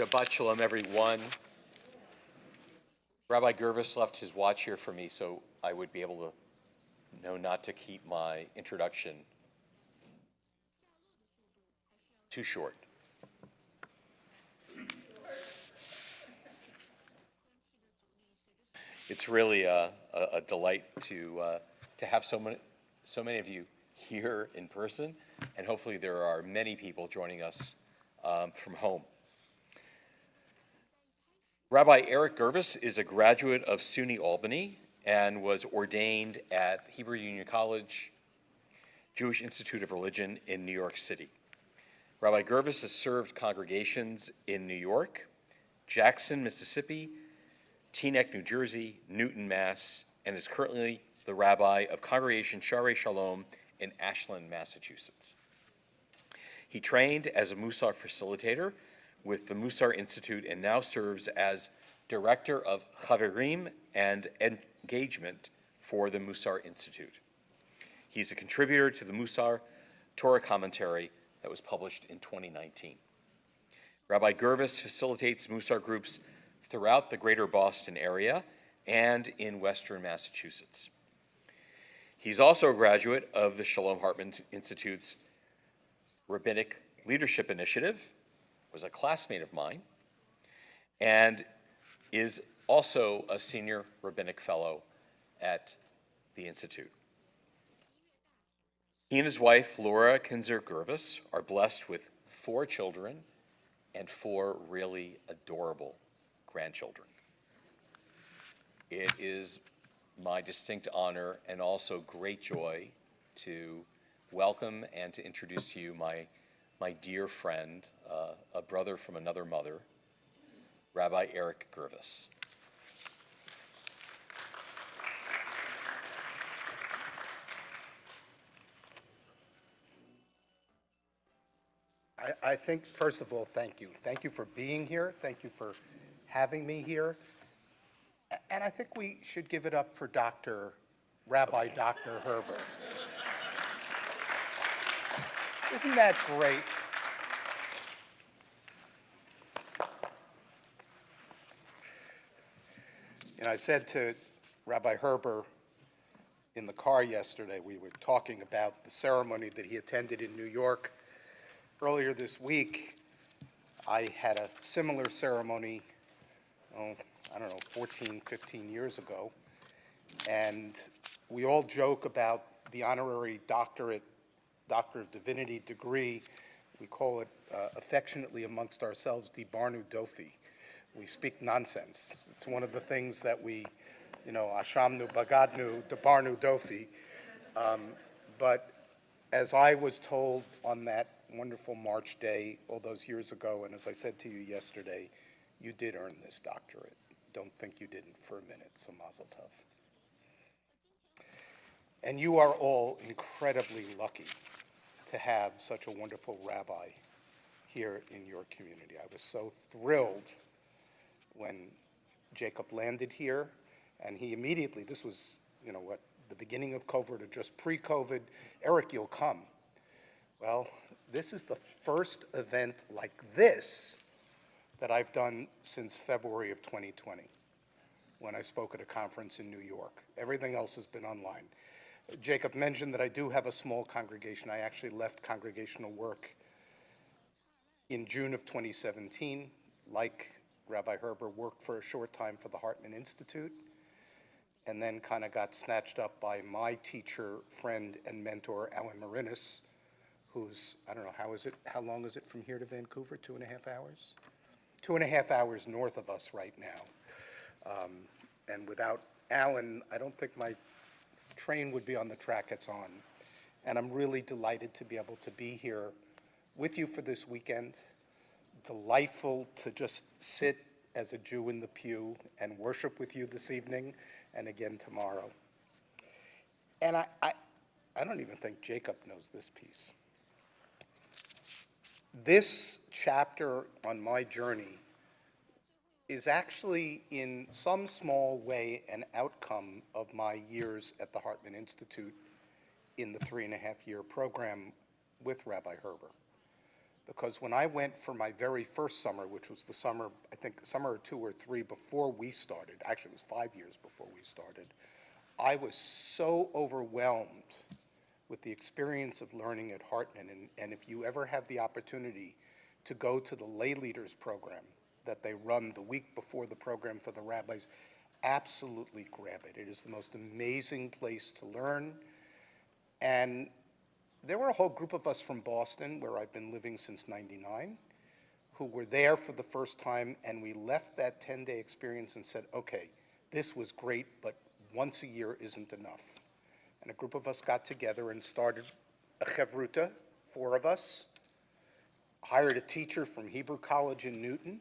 Shabbat Shalom, everyone. Rabbi Gervis left his watch here for me so I would be able to know not to keep my introduction too short. It's really a delight to have so many of you here in person, and hopefully there are many people joining us from home. Rabbi Eric Gervis is a graduate of SUNY Albany and was ordained at Hebrew Union College, Jewish Institute of Religion in New York City. Rabbi Gervis has served congregations in New York, Jackson, Mississippi, Teaneck, New Jersey, Newton, Mass., and is currently the rabbi of Congregation Sharei Shalom in Ashland, Massachusetts. He trained as a Musar facilitator with the Musar Institute and now serves as Director of Chaverim and Engagement for the Musar Institute. He's a contributor to the Musar Torah commentary that was published in 2019. Rabbi Gervis facilitates Musar groups throughout the greater Boston area and in Western Massachusetts. He's also a graduate of the Shalom Hartman Institute's Rabbinic Leadership Initiative, was a classmate of mine, and is also a senior rabbinic fellow at the Institute. He and his wife, Laura Kinzer Gervis, are blessed with 4 children and 4 really adorable grandchildren. It is my distinct honor and also great joy to welcome and to introduce to you my dear friend, a brother from another mother, Rabbi Eric Gervis. I think, first of all, thank you. Thank you for being here. Thank you for having me here. And I think we should give it up for Rabbi Dr. Herber. Isn't that great? And I said to Rabbi Herber in the car yesterday, we were talking about the ceremony that he attended in New York. Earlier this week, I had a similar ceremony, 14, 15 years ago. And we all joke about the honorary Doctor of Divinity degree. We call it affectionately amongst ourselves, Dibarnu Dofi. We speak nonsense. It's one of the things that we, Ashamnu, Bagadnu, Dibarnu Dofi. But as I was told on that wonderful March day all those years ago, and as I said to you yesterday, you did earn this doctorate. Don't think you didn't for a minute, so mazel tov. And you are all incredibly lucky to have such a wonderful rabbi here in your community. I was so thrilled when Jacob landed here, and he immediately, this was, the beginning of COVID or just pre-COVID, Eric, you'll come. Well, this is the first event like this that I've done since February of 2020, when I spoke at a conference in New York. Everything else has been online. Jacob mentioned that I do have a small congregation. I actually left congregational work in June of 2017. Like Rabbi Herber, worked for a short time for the Hartman Institute, and then kind of got snatched up by my teacher, friend, and mentor, Alan Marinis, who's, how long is it from here to Vancouver? 2.5 hours? 2.5 hours north of us right now. And without Alan, I don't think my train would be on the track it's on. And I'm really delighted to be able to be here with you for this weekend. Delightful to just sit as a Jew in the pew and worship with you this evening and again tomorrow. And I don't even think Jacob knows this piece. This chapter on my journey is actually in some small way an outcome of my years at the Hartman Institute in the 3.5-year program with Rabbi Herber. because when I went for my very first summer, which was the summer, I think summer or 2 or 3 before we started, actually it was 5 years before we started, I was so overwhelmed with the experience of learning at Hartman. And if you ever have the opportunity to go to the lay leaders program that they run the week before the program for the rabbis, absolutely grab it. It is the most amazing place to learn. And there were a whole group of us from Boston, where I've been living since '99, who were there for the first time, and we left that 10-day experience and said, okay, this was great, but once a year isn't enough. And a group of us got together and started a chevruta, 4 of us, hired a teacher from Hebrew College in Newton.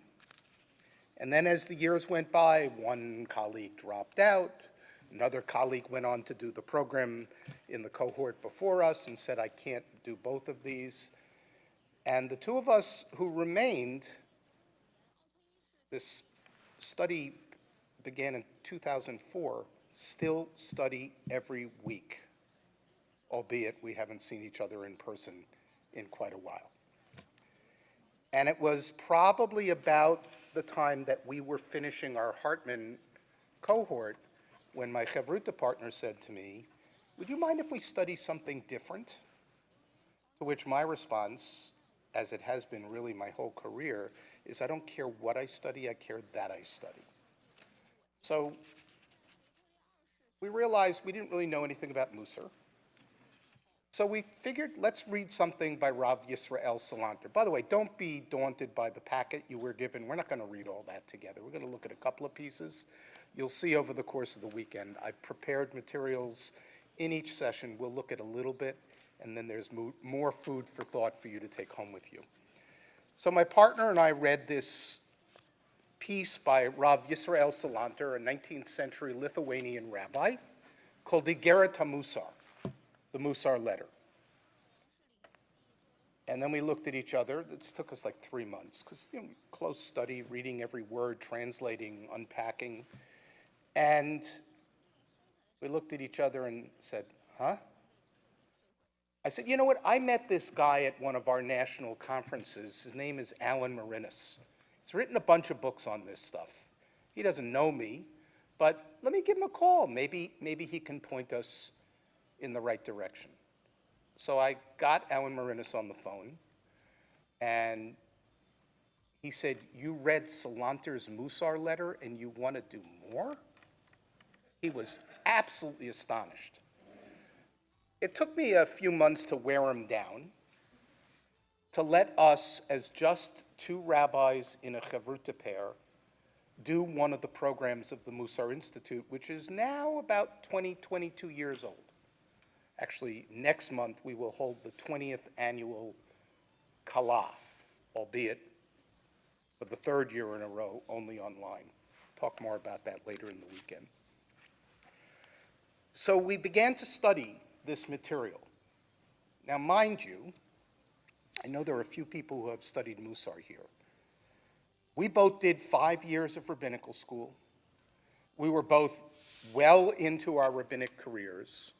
And then as the years went by, one colleague dropped out, another colleague went on to do the program in the cohort before us and said, I can't do both of these. And the 2 of us who remained, this study began in 2004, still study every week, albeit we haven't seen each other in person in quite a while. And it was probably about the time that we were finishing our Hartman cohort when my Chevruta partner said to me, would you mind if we study something different? To which my response, as it has been really my whole career, is I don't care what I study, I care that I study. So we realized we didn't really know anything about Musar. So we figured, let's read something by Rav Herzl-Ner. By the way, don't be daunted by the packet you were given. We're not going to read all that together. We're going to look at a couple of pieces. You'll see over the course of the weekend, I've prepared materials in each session. We'll look at a little bit, and then there's more food for thought for you to take home with you. So my partner and I read this piece by Rav Herzl-Ner, a 19th century Lithuanian rabbi, called Igeret HaMusar, the Musar letter. And then we looked at each other. This took us like 3 months, because close study, reading every word, translating, unpacking. And we looked at each other and said, huh? I said, you know what? I met this guy at one of our national conferences. His name is Alan Marinis. He's written a bunch of books on this stuff. He doesn't know me, but let me give him a call. Maybe he can point us in the right direction. So I got Alan Marinis on the phone, and he said, you read Salanter's Musar letter and you want to do more? He was absolutely astonished. It took me a few months to wear him down, to let us, as just 2 rabbis in a Chavruta pair, do one of the programs of the Musar Institute, which is now about 22 years old. Actually, next month we will hold the 20th annual Kala, albeit for the 3rd year in a row, only online. Talk more about that later in the weekend. So we began to study this material. Now, mind you, I know there are a few people who have studied Musar here. We both did 5 years of rabbinical school. We were both well into our rabbinic careers.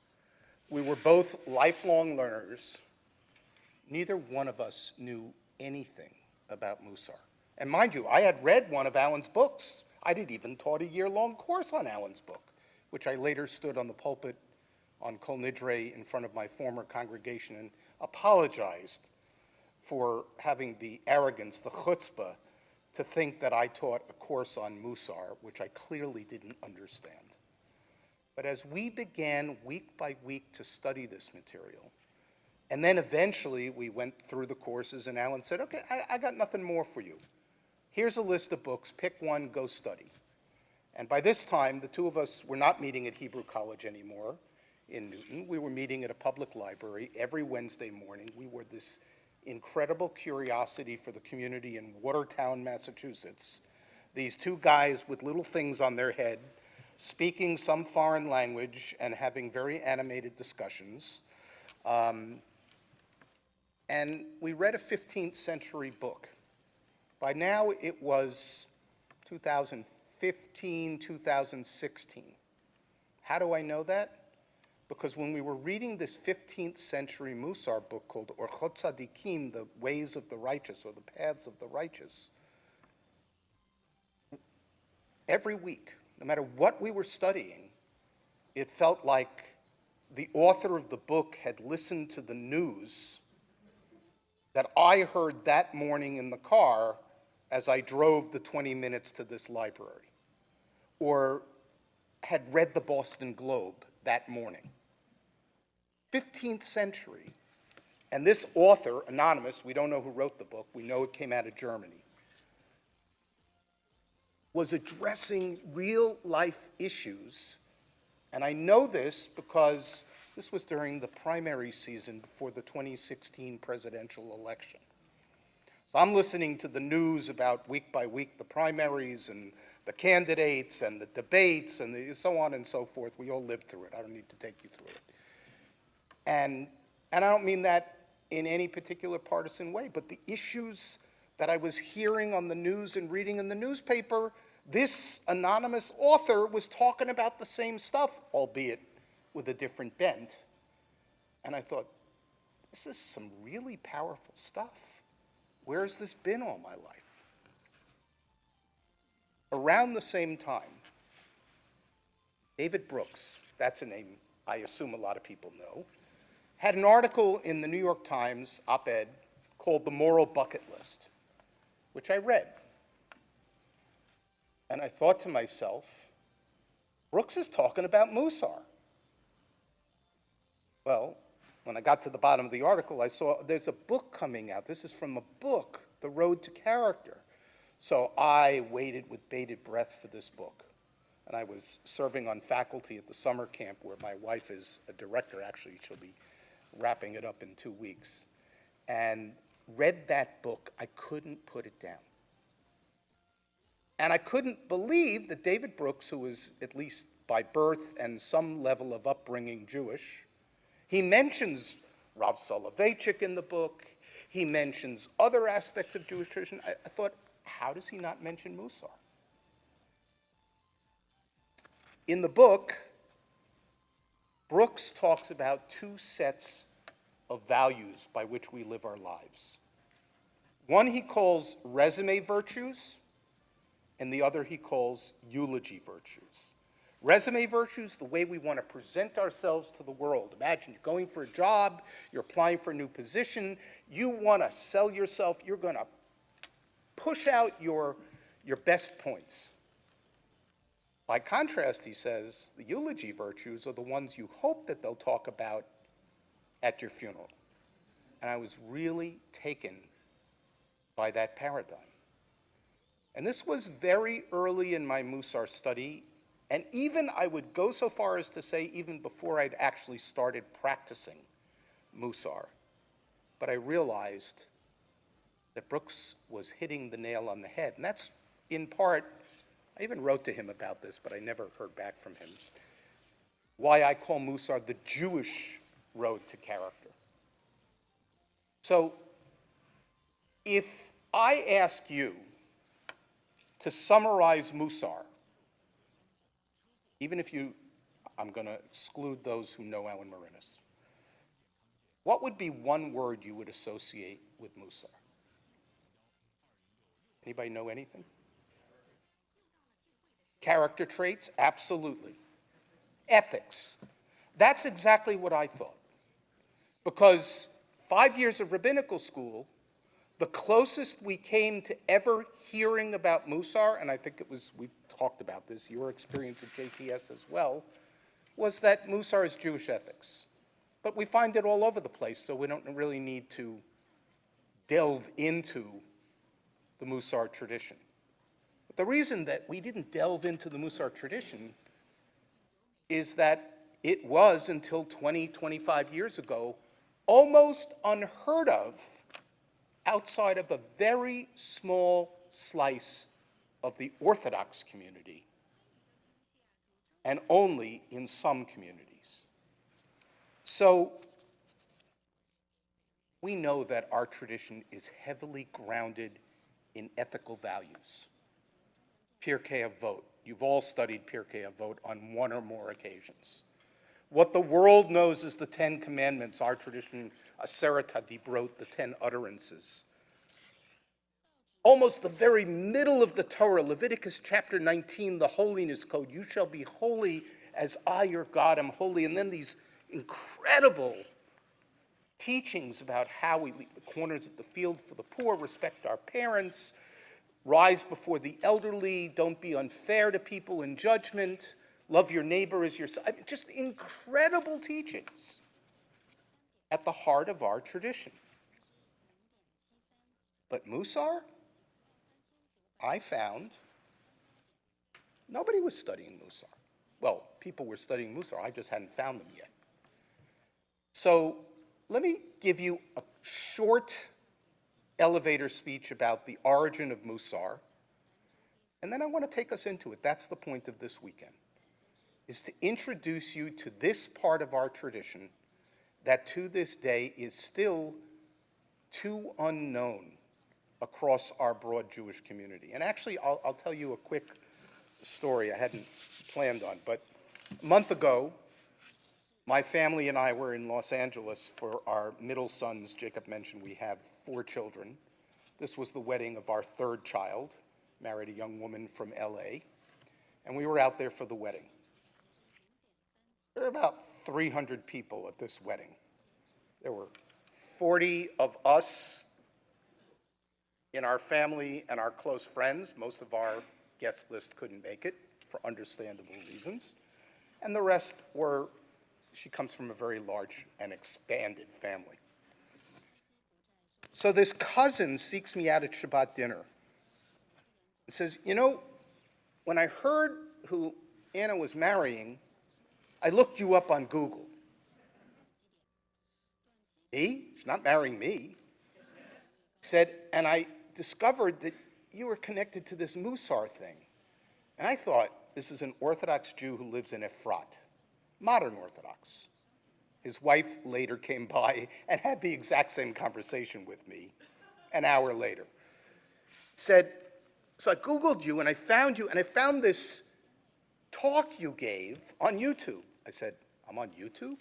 We were both lifelong learners. Neither one of us knew anything about Musar. And mind you, I had read one of Alan's books. I had even taught a year-long course on Alan's book, which I later stood on the pulpit on Kol Nidre in front of my former congregation and apologized for having the arrogance, the chutzpah, to think that I taught a course on Musar, which I clearly didn't understand. But as we began week by week to study this material, and then eventually we went through the courses, and Alan said, okay, I got nothing more for you. Here's a list of books, pick one, go study. And by this time, the 2 of us were not meeting at Hebrew College anymore in Newton. We were meeting at a public library every Wednesday morning. We were this incredible curiosity for the community in Watertown, Massachusetts. These 2 guys with little things on their head, speaking some foreign language and having very animated discussions. And we read a 15th century book. By now it was 2015, 2016. How do I know that? because when we were reading this 15th century Musar book called Orchot Tzadikim, The Ways of the Righteous, or The Paths of the Righteous, every week, no matter what we were studying, it felt like the author of the book had listened to the news that I heard that morning in the car as I drove the 20 minutes to this library, or had read the Boston Globe that morning. 15th century. And this author, anonymous, we don't know who wrote the book, we know it came out of Germany, was addressing real life issues. And I know this because this was during the primary season before the 2016 presidential election. So I'm listening to the news about week by week the primaries and the candidates and the debates and so on and so forth. We all lived through it. I don't need to take you through it. And I don't mean that in any particular partisan way, but the issues that I was hearing on the news and reading in the newspaper, this anonymous author was talking about the same stuff, albeit with a different bent. And I thought, this is some really powerful stuff. Where has this been all my life? Around the same time, David Brooks, that's a name I assume a lot of people know, had an article in the New York Times op-ed called The Moral Bucket List, which I read. And I thought to myself, Brooks is talking about Musar. Well, when I got to the bottom of the article, I saw there's a book coming out. This is from a book, The Road to Character. So I waited with bated breath for this book. And I was serving on faculty at the summer camp where my wife is a director. Actually, she'll be wrapping it up in 2 weeks. And read that book. I couldn't put it down. And I couldn't believe that David Brooks, who was at least by birth and some level of upbringing Jewish, he mentions Rav Soloveitchik in the book. He mentions other aspects of Jewish tradition. I thought, how does he not mention Musar? In the book, Brooks talks about two sets of values by which we live our lives. One he calls resume virtues, and the other he calls eulogy virtues. Resume virtues, the way we want to present ourselves to the world. Imagine you're going for a job, you're applying for a new position, you want to sell yourself, you're going to push out your best points. By contrast, he says, the eulogy virtues are the ones you hope that they'll talk about at your funeral. And I was really taken by that paradigm. And this was very early in my Musar study, and even I would go so far as to say even before I'd actually started practicing Musar. But I realized that Brooks was hitting the nail on the head. And that's in part, I even wrote to him about this, but I never heard back from him, why I call Musar the Jewish road to character. So if I ask you to summarize Musar, even if I'm going to exclude those who know Alan Marinis, what would be one word you would associate with Musar? Anybody know anything? Character traits, absolutely. Ethics, that's exactly what I thought. Because 5 years of rabbinical school, the closest we came to ever hearing about Musar, and I think we've talked about this, your experience at JTS as well, was that Musar is Jewish ethics. But we find it all over the place, so we don't really need to delve into the Musar tradition. But the reason that we didn't delve into the Musar tradition is that it was, until 20, 25 years ago, almost unheard of outside of a very small slice of the Orthodox community, and only in some communities. So we know that our tradition is heavily grounded in ethical values. Pirkei Avot, you've all studied Pirkei Avot on one or more occasions. What the world knows as the 10 Commandments, our tradition, Aserata Dibrot, the 10 utterances. Almost the very middle of the Torah, Leviticus chapter 19, the holiness code, you shall be holy as I, your God, am holy. And then these incredible teachings about how we leave the corners of the field for the poor, respect our parents, rise before the elderly, don't be unfair to people in judgment, love your neighbor as yourself. I mean, just incredible teachings at the heart of our tradition. But Musar, I found nobody was studying Musar. Well, people were studying Musar, I just hadn't found them yet. So let me give you a short elevator speech about the origin of Musar, and then I want to take us into it. That's the point of this weekend, is to introduce you to this part of our tradition that to this day is still too unknown across our broad Jewish community. And actually, I'll tell you a quick story I hadn't planned on, but a month ago, my family and I were in Los Angeles for our middle sons. Jacob mentioned we have 4 children. This was the wedding of our 3rd child, married a young woman from LA, and we were out there for the wedding. There were about 300 people at this wedding. There were 40 of us in our family and our close friends. Most of our guest list couldn't make it for understandable reasons. And the rest were, she comes from a very large and expanded family. So this cousin seeks me out at Shabbat dinner and says, you know, when I heard who Anna was marrying, I looked you up on Google. Me? She's not marrying me. He said, and I discovered that you were connected to this Musar thing. And I thought, this is an Orthodox Jew who lives in Efrat, modern Orthodox. His wife later came by and had the exact same conversation with me an hour later. Said, so I Googled you and I found you, and I found this talk you gave on YouTube. I said, I'm on YouTube?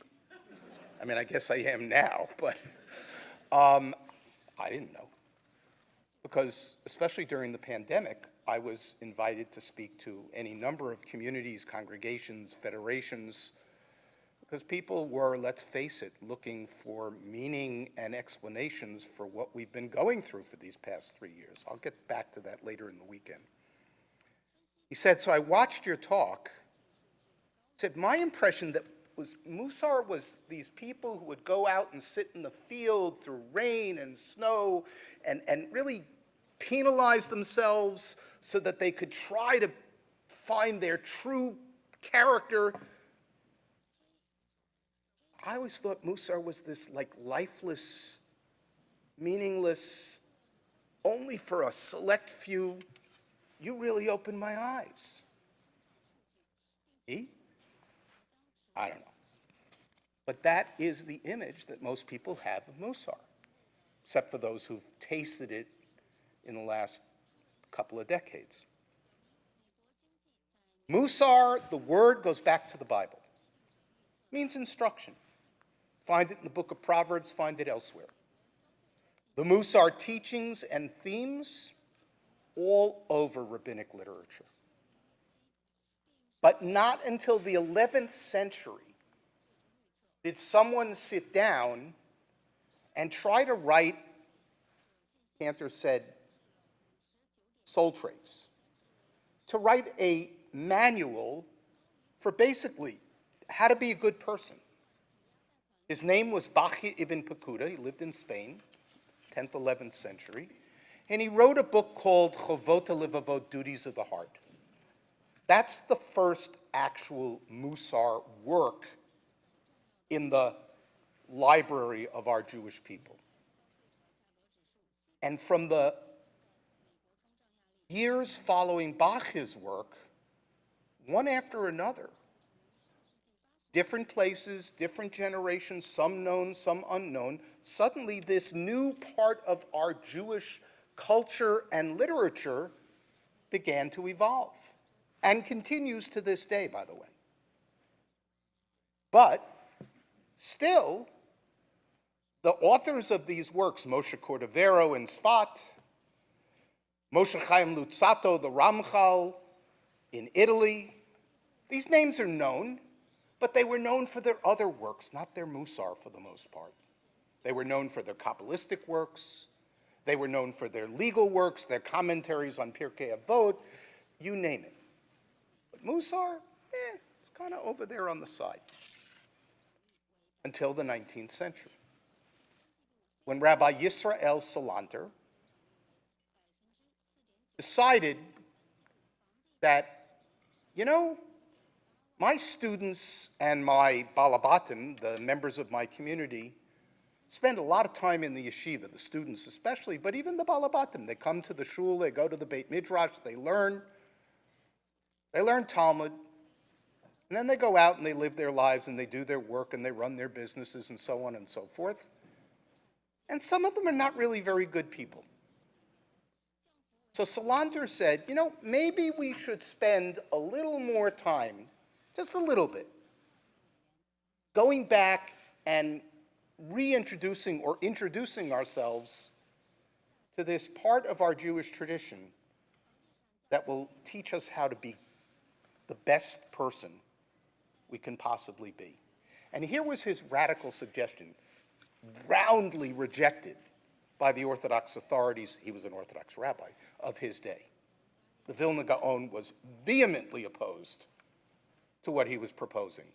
I mean, I guess I am now, but I didn't know. Because especially during the pandemic, I was invited to speak to any number of communities, congregations, federations, because people were, let's face it, looking for meaning and explanations for what we've been going through for these past 3 years. I'll get back to that later in the weekend. He said, so I watched your talk. He said, my impression that was Musar was these people who would go out and sit in the field through rain and snow and really penalize themselves so that they could try to find their true character. I always thought Musar was this like lifeless, meaningless, only for a select few. You really opened my eyes. Me? I don't know. But that is the image that most people have of Musar, except for those who've tasted it in the last couple of decades. Musar, the word goes back to the Bible. It means instruction. Find it in the book of Proverbs, find it elsewhere. The Musar teachings and themes all over rabbinic literature. But not until the 11th century did someone sit down and try to write, Cantor said, soul traits, to write a manual for basically how to be a good person. His name was Bachya ibn Pekuda. He lived in Spain, 10th, 11th century. And he wrote a book called Chovot HaLevavot, Duties of the Heart. That's the first actual Musar work in the library of our Jewish people. And from the years following Bach's work, one after another, different places, different generations, some known, some unknown, suddenly this new part of our Jewish culture and literature began to evolve, and continues to this day, by the way. But still, the authors of these works, Moshe Cordovero in Sfat, Moshe Chaim Luzzatto, the Ramchal in Italy, these names are known, but they were known for their other works, not their Musar for the most part. They were known for their Kabbalistic works. They were known for their legal works, their commentaries on Pirkei Avot, you name it. But Musar, it's kind of over there on the side until the 19th century, when Rabbi Yisrael Salanter decided that, you know, my students and my balabatim, the members of my community, spend a lot of time in the yeshiva, the students especially, but even the balabatim. They come to the shul, they go to the Beit Midrash, they learn Talmud, and then they go out and they live their lives and they do their work and they run their businesses and so on and so forth. And some of them are not really very good people. So Salanter said, you know, maybe we should spend a little more time, just a little bit, going back and reintroducing or introducing ourselves to this part of our Jewish tradition that will teach us how to be the best person we can possibly be. And here was his radical suggestion, roundly rejected by the Orthodox authorities. He was an Orthodox rabbi of his day. The Vilna Gaon was vehemently opposed to what he was proposing.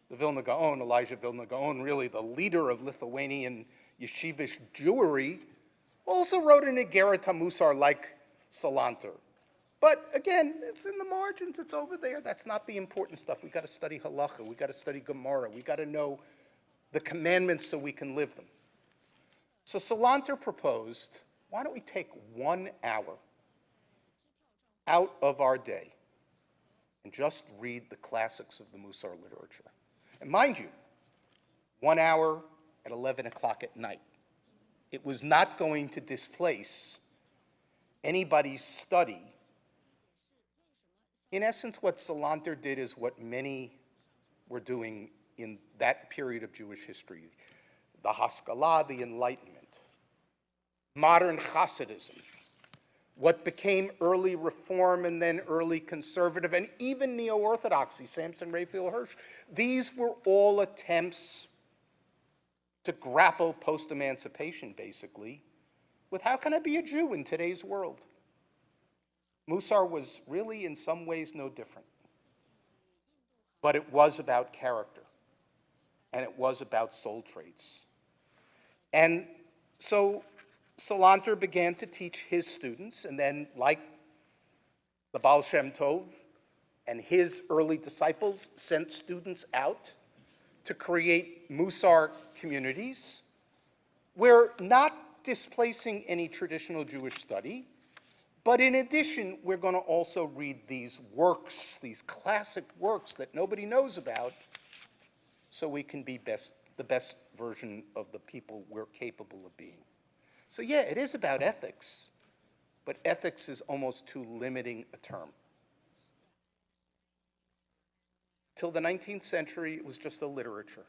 The Vilna Gaon, Elijah Vilna Gaon, really the leader of Lithuanian yeshivish Jewry, also wrote an Igeret HaMusar like Salanter. But again, it's in the margins, it's over there. That's not the important stuff. We got to study halacha, we got to study Gemara, we got to know the commandments so we can live them. So Salanter proposed, why don't we take 1 hour out of our day and just read the classics of the Musar literature. And mind you, 1 hour at 11 o'clock at night. It was not going to displace anybody's study. In essence, what Salanter did is what many were doing in that period of Jewish history. The Haskalah, the Enlightenment, modern Hasidism, what became early Reform and then early Conservative, and even Neo-Orthodoxy, Samson Raphael Hirsch. These were all attempts to grapple post-emancipation, basically, with how can I be a Jew in today's world? Musar was really, in some ways, no different. But it was about character, and it was about soul traits. And so Salanter began to teach his students, and then, like the Baal Shem Tov and his early disciples, sent students out to create Musar communities. We're not displacing any traditional Jewish study, but in addition, we're going to also read these works, these classic works that nobody knows about, so we can be the best version of the people we're capable of being. So yeah, it is about ethics, but ethics is almost too limiting a term. Till the 19th century, it was just a literature.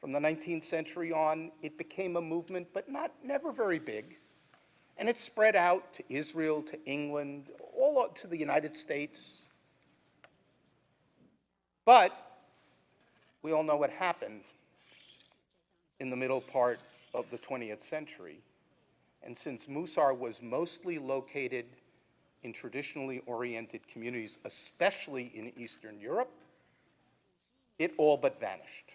From the 19th century on, it became a movement, but never very big. And it spread out to Israel, to England, all to the United States. But we all know what happened in the middle part of the 20th century. And since Musar was mostly located in traditionally oriented communities, especially in Eastern Europe, it all but vanished.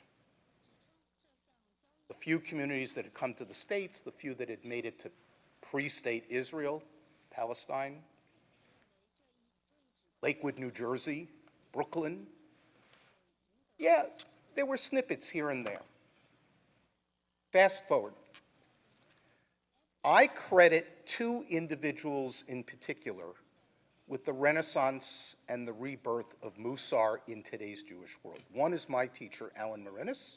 The few communities that had come to the States, the few that had made it to pre-state Israel, Palestine, Lakewood, New Jersey, Brooklyn, yeah, there were snippets here and there. Fast forward. I credit two individuals in particular with the renaissance and the rebirth of Musar in today's Jewish world. One is my teacher, Alan Marinis.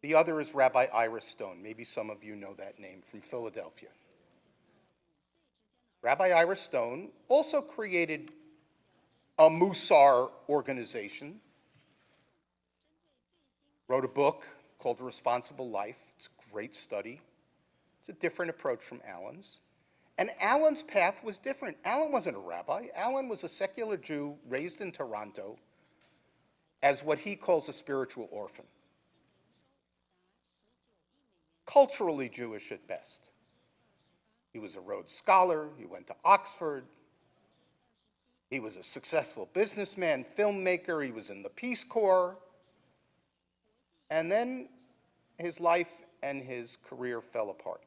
The other is Rabbi Ira Stone. Maybe some of you know that name, from Philadelphia. Rabbi Ira Stone also created a Musar organization Wrote a book called A Responsible Life. It's a great study. It's a different approach from Alan's. And Alan's path was different. Alan wasn't a rabbi. Alan was a secular Jew raised in Toronto as what he calls a spiritual orphan. Culturally Jewish at best. He was a Rhodes Scholar. He went to Oxford. He was a successful businessman, filmmaker. He was in the Peace Corps. And then his life and his career fell apart.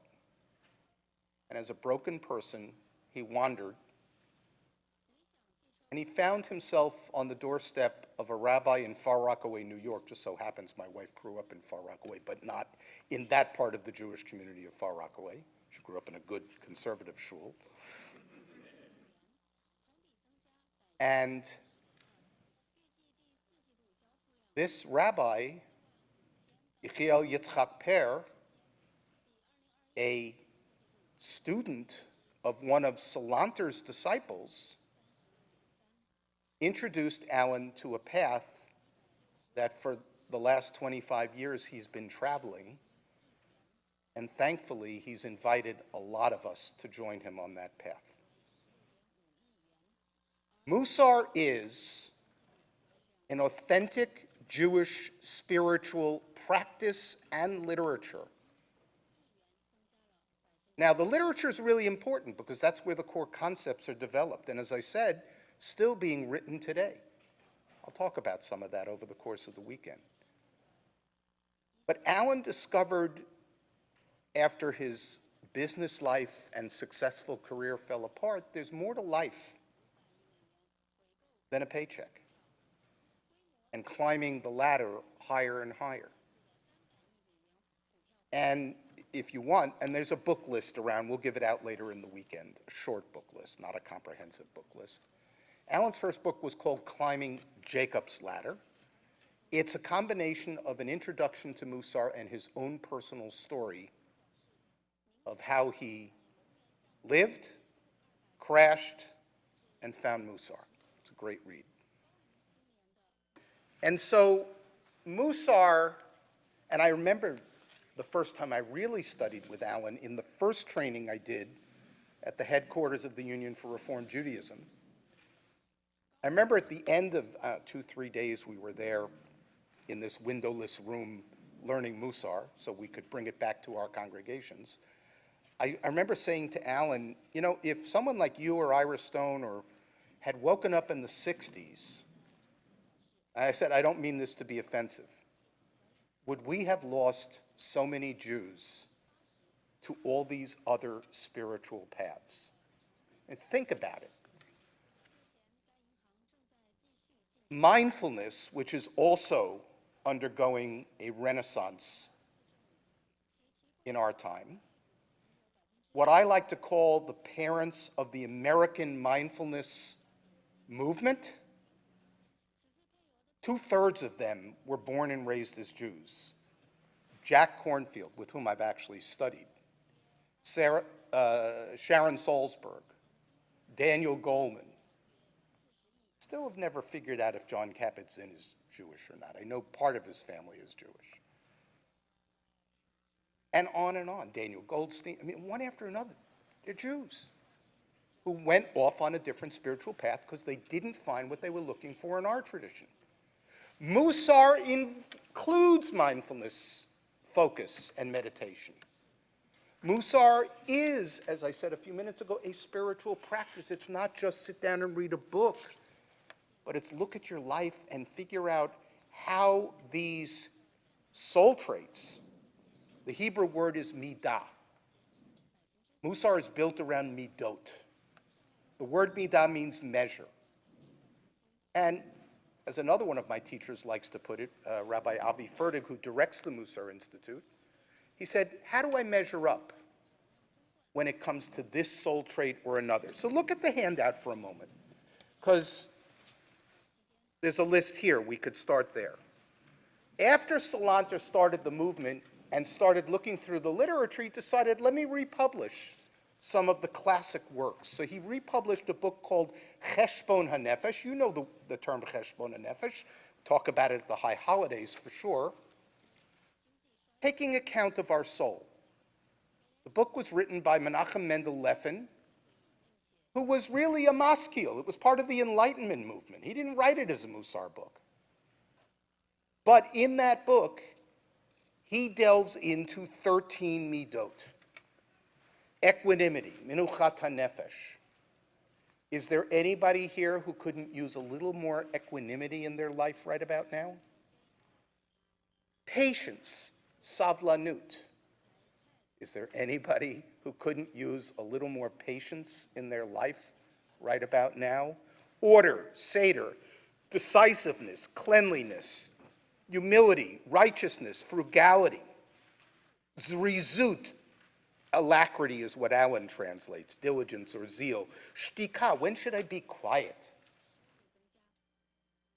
And as a broken person, he wandered. And he found himself on the doorstep of a rabbi in Far Rockaway, New York. Just so happens my wife grew up in Far Rockaway, but not in that part of the Jewish community of Far Rockaway. She grew up in a good conservative shul. And this rabbi, Yechiel Yitzchak Per, a student of one of Salanter's disciples, introduced Alan to a path that for the last 25 years he's been traveling, and thankfully he's invited a lot of us to join him on that path. Musar is an authentic Jewish spiritual practice and literature. Now, the literature is really important because that's where the core concepts are developed, and as I said, still being written today. I'll talk about some of that over the course of the weekend. But Alan discovered, after his business life and successful career fell apart, there's more to life than a paycheck and climbing the ladder higher and higher. And if you want, and there's a book list around, we'll give it out later in the weekend, a short book list, not a comprehensive book list. Alan's first book was called Climbing Jacob's Ladder. It's a combination of an introduction to Musar and his own personal story of how he lived, crashed, and found Musar. It's a great read. And so Musar, and I remember the first time I really studied with Alan in the first training I did at the headquarters of the Union for Reform Judaism. I remember at the end of 2-3 days we were there in this windowless room learning Musar so we could bring it back to our congregations. I remember saying to Alan, you know, if someone like you or Ira Stone or had woken up in the 60s, I said, I don't mean this to be offensive, would we have lost so many Jews to all these other spiritual paths? And think about it. Mindfulness, which is also undergoing a renaissance in our time, what I like to call the parents of the American mindfulness movement, 2/3 of them were born and raised as Jews. Jack Kornfield, with whom I've actually studied, Sharon Salzberg, Daniel Goleman. Still have never figured out if John Kabat-Zinn is Jewish or not. I know part of his family is Jewish. And on, Daniel Goldstein, I mean, one after another, they're Jews who went off on a different spiritual path because they didn't find what they were looking for in our tradition. Musar includes mindfulness, focus, and meditation. Musar is, as I said a few minutes ago, a spiritual practice. It's not just sit down and read a book, but it's look at your life and figure out how these soul traits, the Hebrew word is midah. Musar is built around midot. The word midah means measure. And as another one of my teachers likes to put it, Rabbi Avi Fertig, who directs the Musar Institute, he said, how do I measure up when it comes to this soul trait or another? So look at the handout for a moment, because there's a list here. We could start there. After Salanter started the movement and started looking through the literature, he decided, let me republish some of the classic works. So he republished a book called Cheshbon HaNefesh. You know the term Cheshbon HaNefesh. Talk about it at the high holidays for sure. taking account of our soul. The book was written by Menachem Mendel Leffin, who was really a maskil. It was part of the Enlightenment movement. He didn't write it as a Musar book. But in that book, he delves into 13 midot. Equanimity, minuchat hanefesh. Is there anybody here who couldn't use a little more equanimity in their life right about now? Patience, savlanut. Is there anybody who couldn't use a little more patience in their life right about now? Order, seder, decisiveness, cleanliness, humility, righteousness, frugality, zrizut, alacrity is what Alan translates, diligence or zeal. Shtika, when should I be quiet?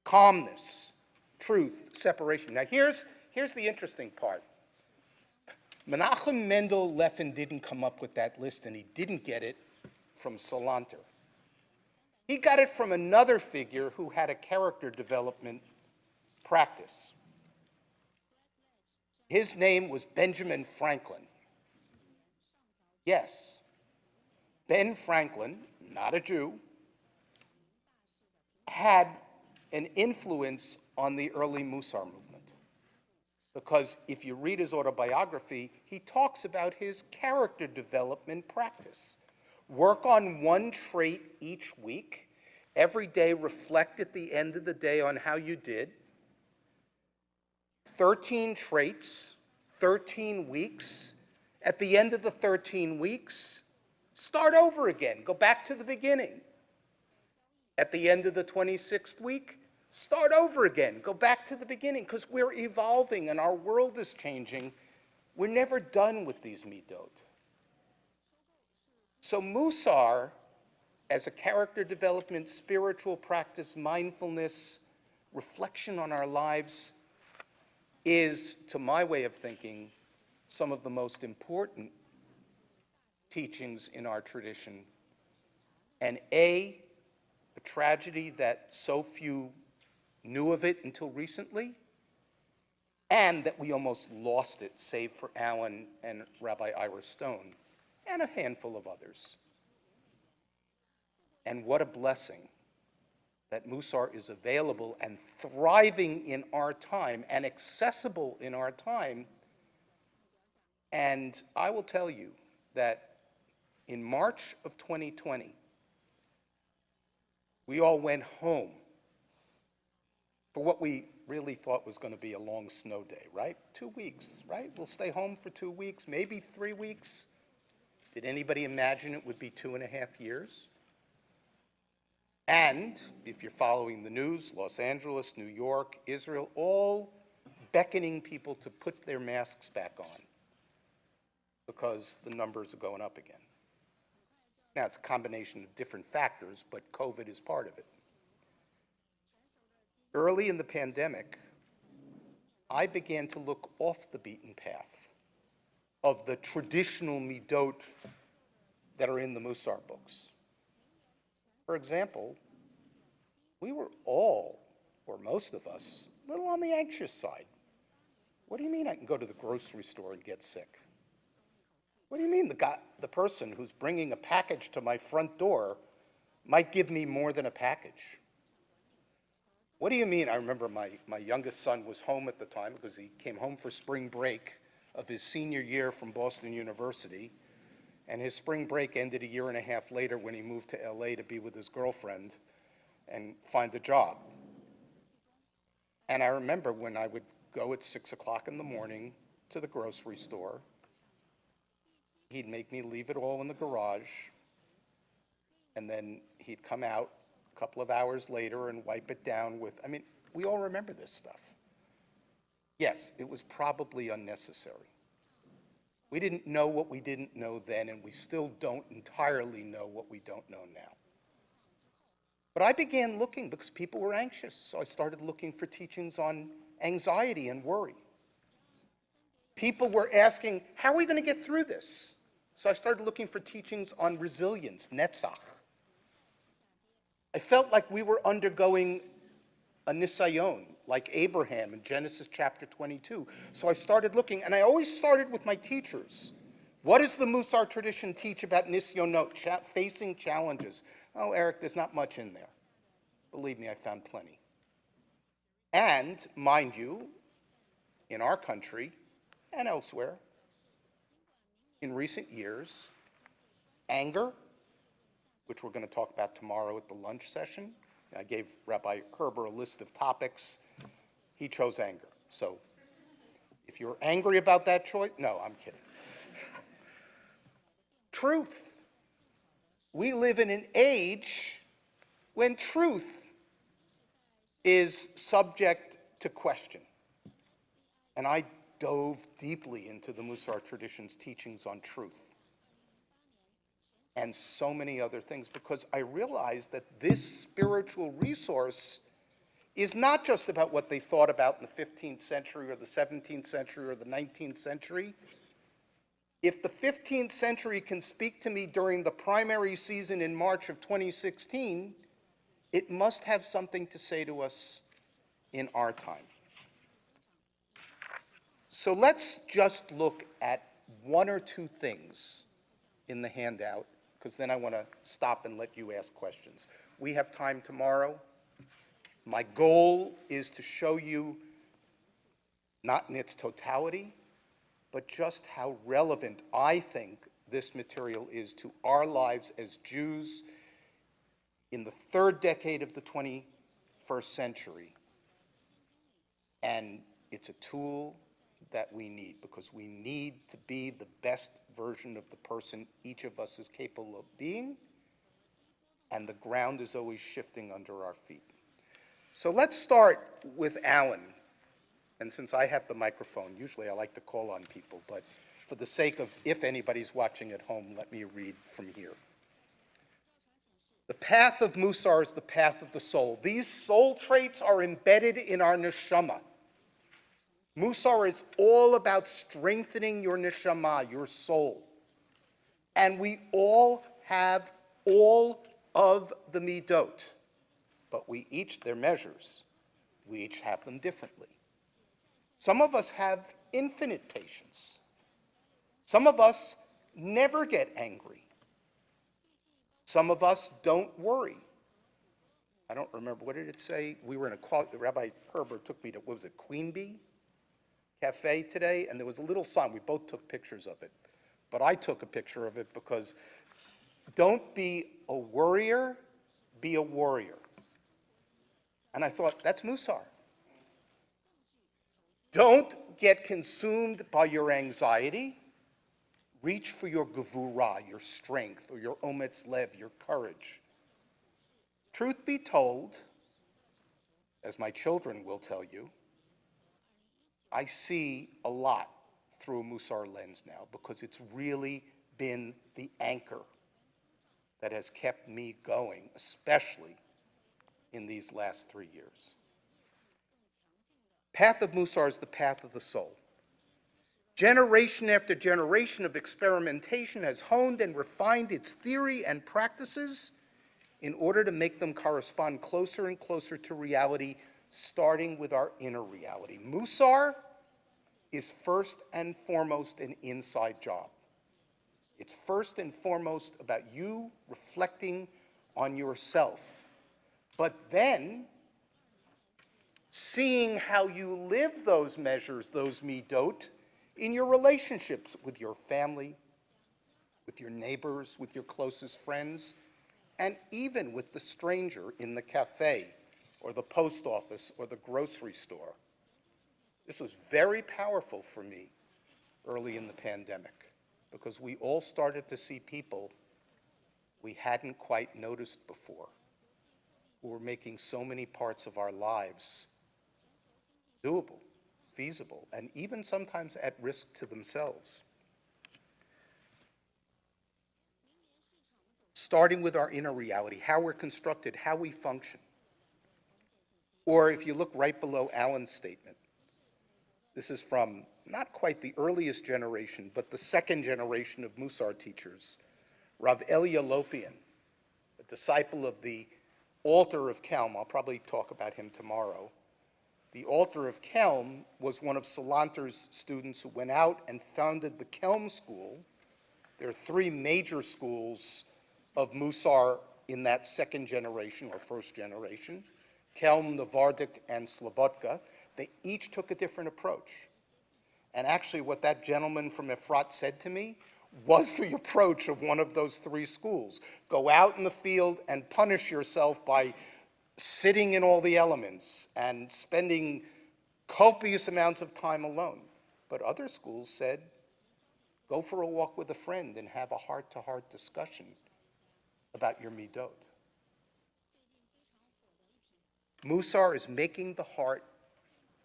Calmness, truth, separation. Now here's the interesting part. Menachem Mendel Leffin didn't come up with that list, and he didn't get it from Salanter. He got it from another figure who had a character development practice. His name was Benjamin Franklin. Yes, Ben Franklin, not a Jew, had an influence on the early Musar movement. Because if you read his autobiography, he talks about his character development practice. Work on one trait each week. Every day reflect at the end of the day on how you did. 13 traits, 13 weeks. At the end of the 13 weeks, start over again. Go back to the beginning. At the end of the 26th week, start over again. Go back to the beginning, because we're evolving and our world is changing. We're never done with these midot. So Musar, as a character development, spiritual practice, mindfulness, reflection on our lives, is, to my way of thinking, some of the most important teachings in our tradition, and a tragedy that so few knew of it until recently, and that we almost lost it, save for Alan and Rabbi Ira Stone, and a handful of others. And what a blessing that Musar is available and thriving in our time and accessible in our time. And I will tell you that in March of 2020, we all went home for what we really thought was going to be a long snow day, right? 2 weeks, right? We'll stay home for 2 weeks, maybe 3 weeks. Did anybody imagine it would be 2.5 years? And if you're following the news, Los Angeles, New York, Israel, all beckoning people to put their masks back on because the numbers are going up again. Now, it's a combination of different factors, but COVID is part of it. Early in the pandemic, I began to look off the beaten path of the traditional midot that are in the Musar books. For example, we were all, or most of us, a little on the anxious side. What do you mean I can go to the grocery store and get sick? What do you mean the person who's bringing a package to my front door might give me more than a package? What do you mean? I remember my youngest son was home at the time because he came home for spring break of his senior year from Boston University, and his spring break ended 1.5 years later when he moved to LA to be with his girlfriend and find a job. And I remember when I would go at 6 o'clock in the morning to the grocery store, he'd make me leave it all in the garage, and then he'd come out a couple of hours later and wipe it down with, I mean, we all remember this stuff. Yes, it was probably unnecessary. We didn't know what we didn't know then, and we still don't entirely know what we don't know now. But I began looking because people were anxious, so I started looking for teachings on anxiety and worry. People were asking, how are we going to get through this? So I started looking for teachings on resilience, netzach. I felt like we were undergoing a nisayon, like Abraham in Genesis chapter 22. So I started looking, and I always started with my teachers. What does the Musar tradition teach about nisyonot, facing challenges? Oh, Eric, there's not much in there. Believe me, I found plenty. And, mind you, in our country and elsewhere, in recent years, anger, which we're going to talk about tomorrow at the lunch session. I gave Rabbi Herber a list of topics. He chose anger. So if you're angry about that choice, no, I'm kidding. Truth. We live in an age when truth is subject to question. And I dove deeply into the Musar tradition's teachings on truth and so many other things, because I realized that this spiritual resource is not just about what they thought about in the 15th century or the 17th century or the 19th century. If the 15th century can speak to me during the primary season in March of 2016, it must have something to say to us in our time. So let's just look at one or two things in the handout, because then I want to stop and let you ask questions. We have time tomorrow. My goal is to show you, not in its totality, but just how relevant I think this material is to our lives as Jews in the third decade of the 21st century. And it's a tool that we need, because we need to be the best version of the person each of us is capable of being, and the ground is always shifting under our feet. So let's start with Alan. And since I have the microphone, usually I like to call on people, but for the sake of if anybody's watching at home, let me read from here. The path of Musar is the path of the soul. These soul traits are embedded in our neshama. Musar is all about strengthening your neshama, your soul. And we all have all of the midot, but we each, their measures, we each have them differently. Some of us have infinite patience. Some of us never get angry. Some of us don't worry. I don't remember, what did it say? We were in a call, Rabbi Herbert took me to, what was it, Queen Bee Cafe today, and there was a little sign. We both took pictures of it. But I took a picture of it because don't be a worrier, be a warrior. And I thought, that's Musar. Don't get consumed by your anxiety. Reach for your gevurah, your strength, or your ometz lev, your courage. Truth be told, as my children will tell you, I see a lot through a Musar lens now, because it's really been the anchor that has kept me going, especially in these last 3 years. Path of Musar is the path of the soul. Generation after generation of experimentation has honed and refined its theory and practices in order to make them correspond closer and closer to reality, starting with our inner reality. Musar is first and foremost an inside job. It's first and foremost about you reflecting on yourself, but then seeing how you live those measures, those midot, in your relationships with your family, with your neighbors, with your closest friends, and even with the stranger in the cafe or the post office or the grocery store. This was very powerful for me early in the pandemic, because we all started to see people we hadn't quite noticed before, who were making so many parts of our lives doable, feasible, and even sometimes at risk to themselves. Starting with our inner reality, how we're constructed, how we function. Or if you look right below Alan's statement, this is from not quite the earliest generation, but the second generation of Musar teachers, Rav Elia Lopian, a disciple of the Altar of Kelm. I'll probably talk about him tomorrow. The Altar of Kelm was one of Salanter's students who went out and founded the Kelm School. There are three major schools of Musar in that second generation or first generation: Kelm, Novardik, and Slobodka. They each took a different approach. And actually what that gentleman from Efrat said to me was the approach of one of those three schools. Go out in the field and punish yourself by sitting in all the elements and spending copious amounts of time alone. But other schools said, go for a walk with a friend and have a heart-to-heart discussion about your midot. Musar is making the heart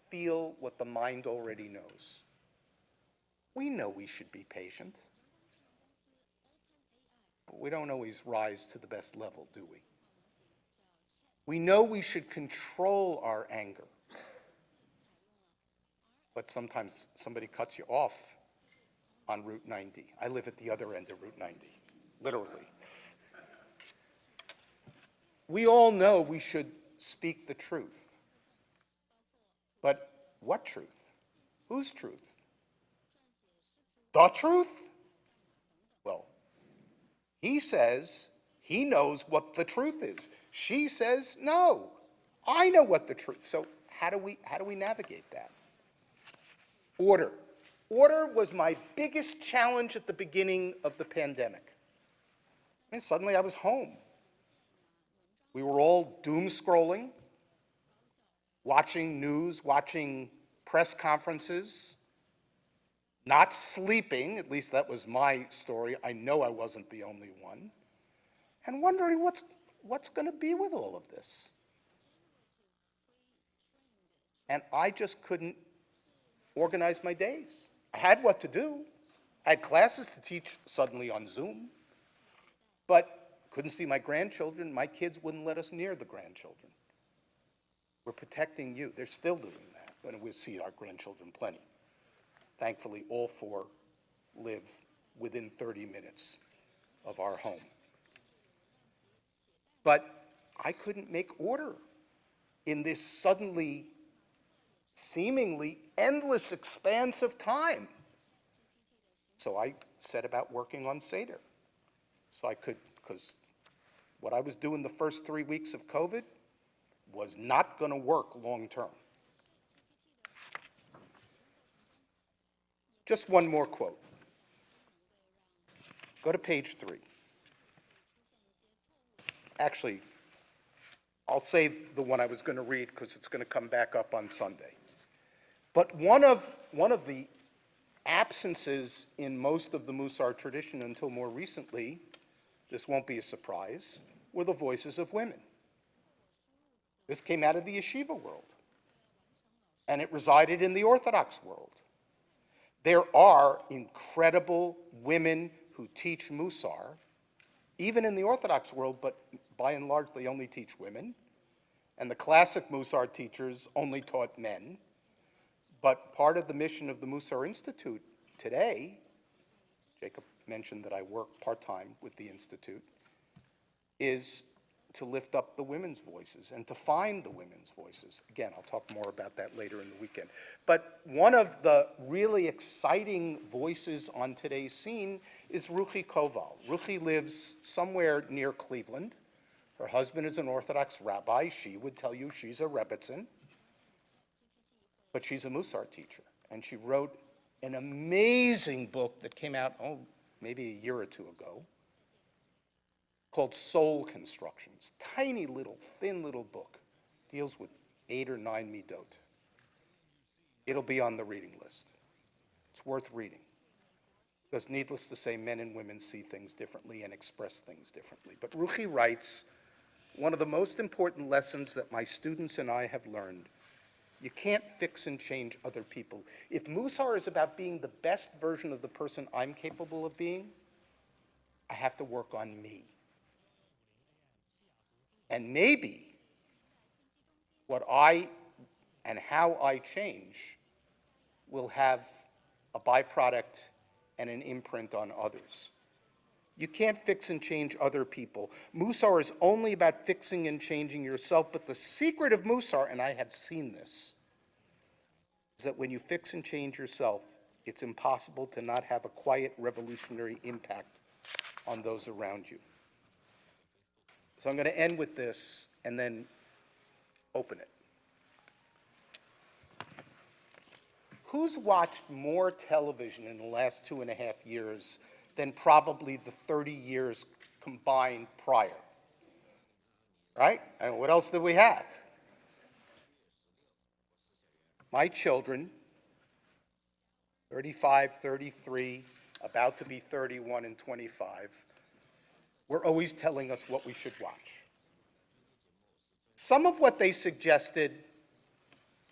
feel what the mind already knows. We know we should be patient, but we don't always rise to the best level, do we? We know we should control our anger, but sometimes somebody cuts you off on Route 90. I live at the other end of Route 90, literally. We all know we should speak the truth, but what truth? Whose truth? The truth? Well, he says he knows what the truth is. She says, no, I know what the truth. So how do we navigate that? Order. Order was my biggest challenge at the beginning of the pandemic. And suddenly I was home. We were all doom scrolling, watching news, watching press conferences, not sleeping, at least that was my story. I know I wasn't the only one. And wondering what's going to be with all of this. And I just couldn't organize my days. I had what to do. I had classes to teach suddenly on Zoom, but couldn't see my grandchildren. My kids wouldn't let us near the grandchildren. We're protecting you. They're still doing that, and we see our grandchildren plenty. Thankfully, all four live within 30 minutes of our home. But I couldn't make order in this suddenly, seemingly endless expanse of time. So I set about working on Seder. So I could, because what I was doing the first 3 weeks of COVID was not going to work long term. Just one more quote. Go to page 3. Actually, I'll save the one I was going to read because it's going to come back up on Sunday. But one of the absences in most of the Musar tradition until more recently, this won't be a surprise, were the voices of women. This came out of the yeshiva world, and it resided in the Orthodox world. There are incredible women who teach Musar, even in the Orthodox world, but by and large they only teach women. And the classic Musar teachers only taught men. But part of the mission of the Musar Institute today, Jacob mentioned that I work part-time with the Institute, is to lift up the women's voices and to find the women's voices. Again, I'll talk more about that later in the weekend. But one of the really exciting voices on today's scene is Ruchi Koval. Ruchi lives somewhere near Cleveland. Her husband is an Orthodox rabbi. She would tell you she's a Rebbitzin, but she's a Musar teacher. And she wrote an amazing book that came out, maybe a year or two ago, called Soul Constructions. Tiny little, thin little book. Deals with 8 or 9 midot. It'll be on the reading list. It's worth reading. Because needless to say, men and women see things differently and express things differently. But Ruchi writes, one of the most important lessons that my students and I have learned, you can't fix and change other people. If Musar is about being the best version of the person I'm capable of being, I have to work on me. And maybe what I and how I change will have a byproduct and an imprint on others. You can't fix and change other people. Musar is only about fixing and changing yourself, but the secret of Musar, and I have seen this, that when you fix and change yourself, it's impossible to not have a quiet revolutionary impact on those around you. So I'm going to end with this and then open it. Who's watched more television in the last 2.5 years than probably the 30 years combined prior? Right? And what else did we have? My children, 35, 33, about to be 31 and 25, were always telling us what we should watch. Some of what they suggested,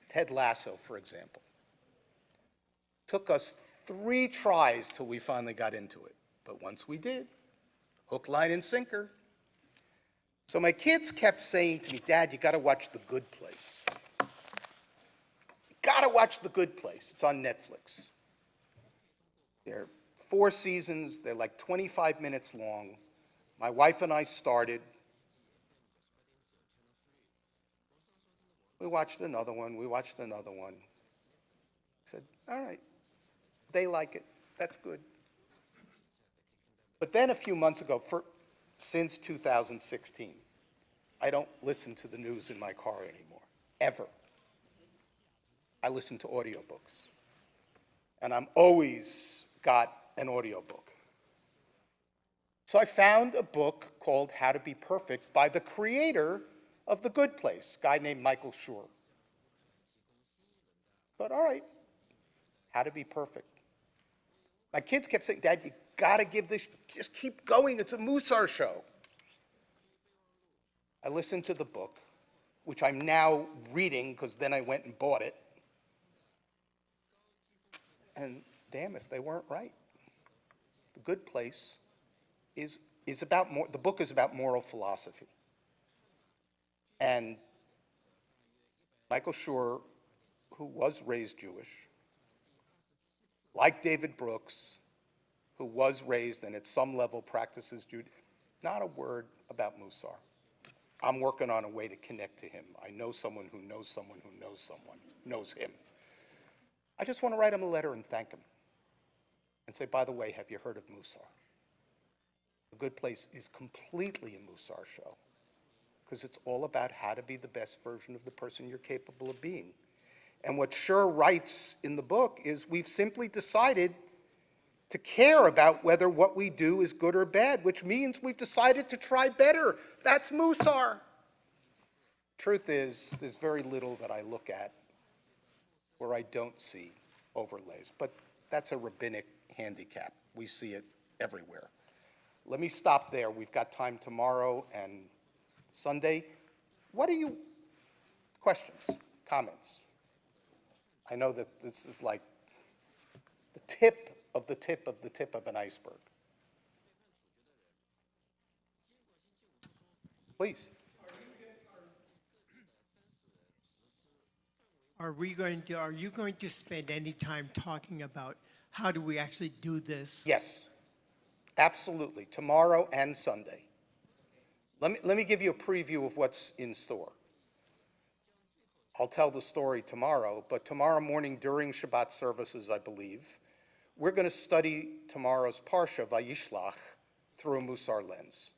Ted Lasso, for example, took us 3 tries till we finally got into it. But once we did, hook, line, and sinker. So my kids kept saying to me, Dad, you gotta watch The Good Place. You gotta watch The Good Place. It's on Netflix. There are 4 seasons, they're like 25 minutes long. My wife and I started. We watched another one, we watched another one. I said, all right, they like it, that's good. But then a few months ago, since 2016, I don't listen to the news in my car anymore, ever. I listen to audiobooks. And I'm always got an audiobook. So I found a book called How to Be Perfect by the creator of The Good Place, a guy named Michael Schur. But all right, How to Be Perfect. My kids kept saying, Dad, you gotta give this, just keep going, it's a Musar show. I listened to the book, which I'm now reading because then I went and bought it. And damn if they weren't right. The Good Place is about more, the book is about moral philosophy. And Michael Schur, who was raised Jewish, like David Brooks, who was raised and at some level practices Judaism, not a word about Musar. I'm working on a way to connect to him. I know someone who knows someone who knows someone, knows him. I just want to write him a letter and thank him and say, by the way, have you heard of Musar? The Good Place is completely a Musar show because it's all about how to be the best version of the person you're capable of being. And what Schur writes in the book is we've simply decided to care about whether what we do is good or bad, which means we've decided to try better. That's Musar. Truth is, there's very little that I look at where I don't see overlays, but that's a rabbinic handicap. We see it everywhere. Let me stop there. We've got time tomorrow and Sunday. What are you, questions, comments? I know that this is like the tip of the tip of the tip of an iceberg. Please. Are you going to spend any time talking about how do we actually do this? Yes, absolutely, tomorrow and Sunday. Let me give you a preview of what's in store. I'll tell the story tomorrow, but tomorrow morning during Shabbat services, I believe, we're going to study tomorrow's Parsha, Vayishlach, through a Musar lens.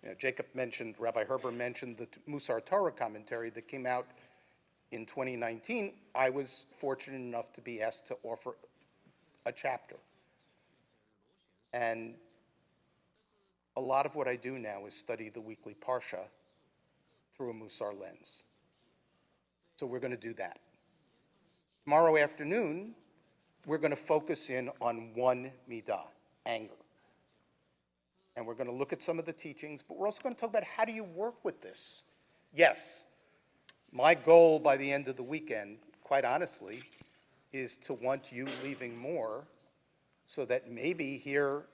You know, Rabbi Herber mentioned the Musar Torah commentary that came out in 2019. I was fortunate enough to be asked to offer a chapter. And a lot of what I do now is study the weekly Parsha through a Musar lens. So we're going to do that. Tomorrow afternoon, we're going to focus in on one midah, anger. And we're going to look at some of the teachings, but we're also going to talk about how do you work with this? Yes, my goal by the end of the weekend, quite honestly, is to want you leaving more so that maybe here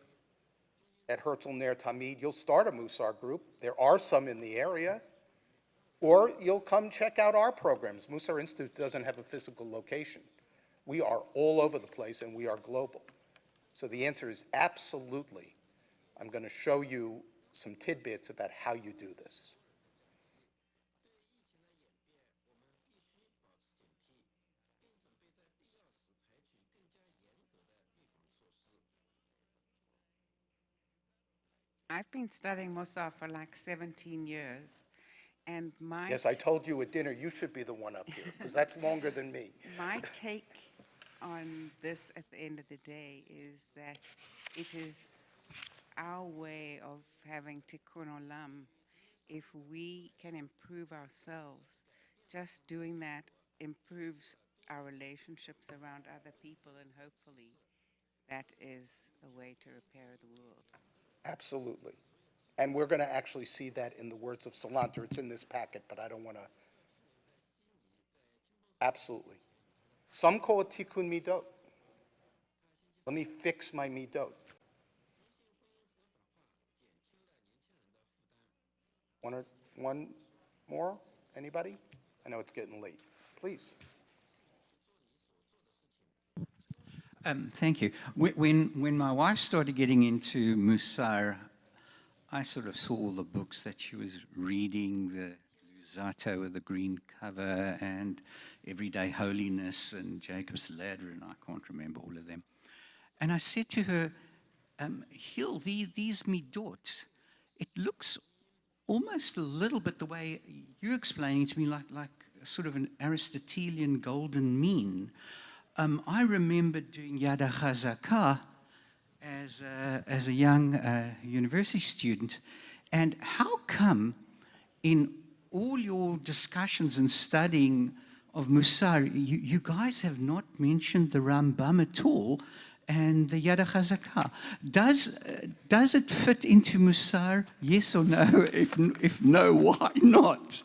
at Herzl-Ner Tamid, you'll start a Musar group. There are some in the area. Or you'll come check out our programs. Musar Institute doesn't have a physical location. We are all over the place and we are global. So the answer is absolutely. I'm going to show you some tidbits about how you do this. I've been studying Musar for like 17 years, and Yes, I told you at dinner, you should be the one up here, because that's longer than me. my take on this at the end of the day is that it is our way of having tikkun olam. If we can improve ourselves, just doing that improves our relationships around other people, and hopefully that is a way to repair the world. Absolutely. And we're going to actually see that in the words of Salanter. It's in this packet, but I don't want to. Absolutely. Some call it tikkun midot. Let me fix my midot. One more? Anybody? I know it's getting late. Please. Thank you. When my wife started getting into Musar, I sort of saw all the books that she was reading, the Zato with the green cover and Everyday Holiness and Jacob's Ladder, and I can't remember all of them. And I said to her, Hill, these midot, it looks almost a little bit the way you're explaining to me, like sort of an Aristotelian golden mean. I remember doing Yada Chazakah as a young university student, and how come in all your discussions and studying of Musar, you guys have not mentioned the Rambam at all and the Yada Chazakah? Does it fit into Musar, yes or no? If no, why not?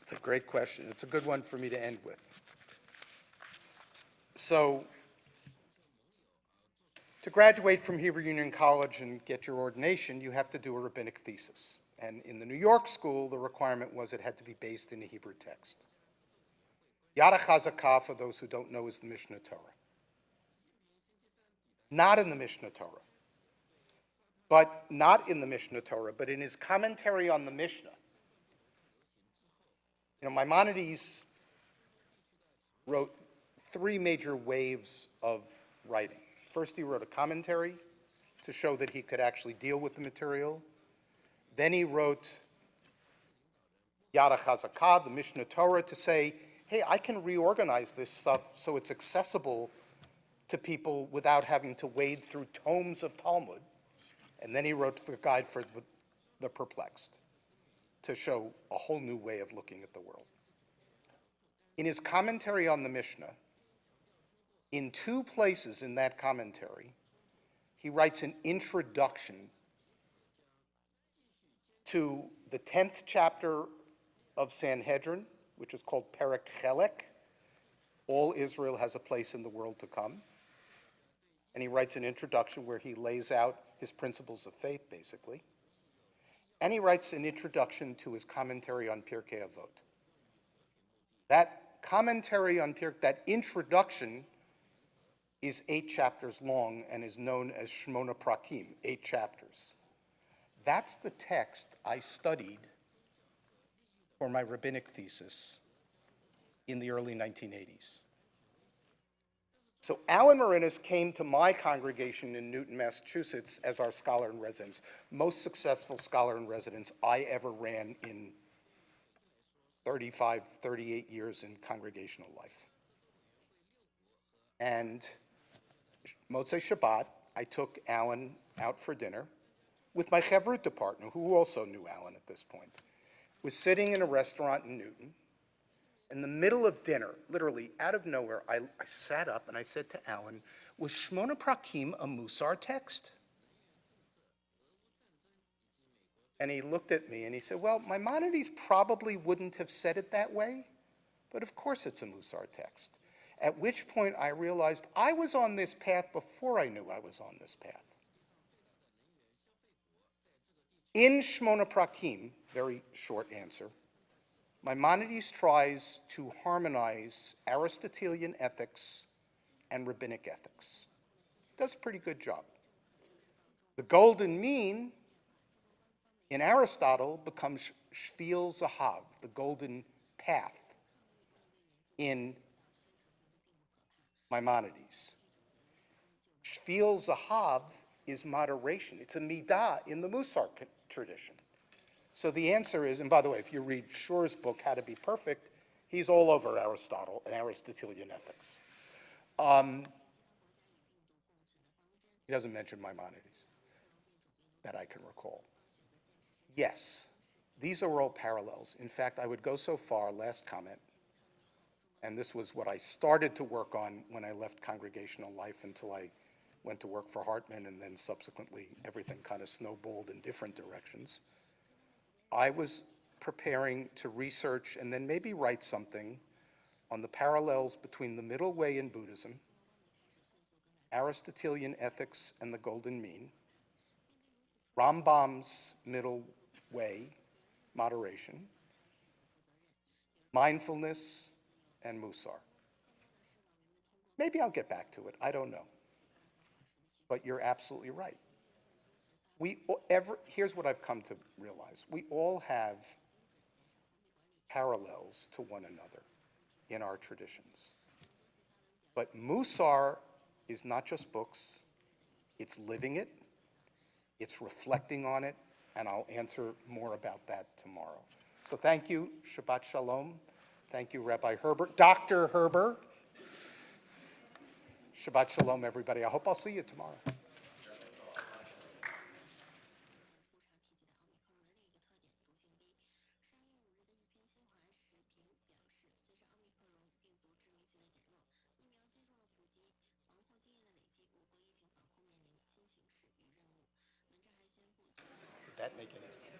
It's a great question. It's a good one for me to end with. So, to graduate from Hebrew Union College and get your ordination, you have to do a rabbinic thesis. And in the New York school, the requirement was it had to be based in a Hebrew text. Yada Chazakah, for those who don't know, is the Mishnah Torah. Not in the Mishnah Torah. But not in the Mishnah Torah, but in his commentary on the Mishnah. You know, Maimonides wrote 3 major waves of writing. First, he wrote a commentary to show that he could actually deal with the material. Then he wrote Yada Chazakah, the Mishnah Torah, to say, hey, I can reorganize this stuff so it's accessible to people without having to wade through tomes of Talmud. And then he wrote the guide for the perplexed to show a whole new way of looking at the world. In his commentary on the Mishnah, in 2 places in that commentary, he writes an introduction to the 10th chapter of Sanhedrin, which is called Perek Chelek. All Israel has a place in the world to come. And he writes an introduction where he lays out his principles of faith, basically. And he writes an introduction to his commentary on Pirkei Avot. That commentary on that introduction is 8 chapters long and is known as Shmona Prakim, 8 chapters. That's the text I studied for my rabbinic thesis in the early 1980s. So Alan Marinas came to my congregation in Newton, Massachusetts as our scholar in residence, most successful scholar in residence I ever ran in 35, 38 years in congregational life. And Motzei Shabbat, I took Alan out for dinner with my Chevruta partner, who also knew Alan at this point. Was sitting in a restaurant in Newton. In the middle of dinner, literally out of nowhere, I sat up and I said to Alan, was Shmona Prakim a Musar text? And he looked at me and he said, well, Maimonides probably wouldn't have said it that way, but of course it's a Musar text. At which point I realized I was on this path before I knew I was on this path. In Shmona Prakim, very short answer, Maimonides tries to harmonize Aristotelian ethics and rabbinic ethics. Does a pretty good job. The golden mean in Aristotle becomes Shvil Zahav, the golden path in Maimonides. Shvil Zahav is moderation. It's a midah in the Musar tradition. So the answer is, and by the way, if you read Schur's book, How to Be Perfect, he's all over Aristotle and Aristotelian ethics. He doesn't mention Maimonides that I can recall. Yes, these are all parallels. In fact, I would go so far, last comment, and this was what I started to work on when I left congregational life until I went to work for Hartman, and then subsequently everything kind of snowballed in different directions. I was preparing to research and then maybe write something on the parallels between the middle way in Buddhism, Aristotelian ethics and the golden mean, Rambam's middle way, moderation, mindfulness, and Musar. Maybe I'll get back to it, I don't know. But you're absolutely right. Here's what I've come to realize. We all have parallels to one another in our traditions. But Musar is not just books, it's living it, it's reflecting on it, and I'll answer more about that tomorrow. So thank you, Shabbat Shalom. Thank you, Rabbi Herbert. Dr. Herbert. Shabbat Shalom, everybody. I hope I'll see you tomorrow. Did that make any sense?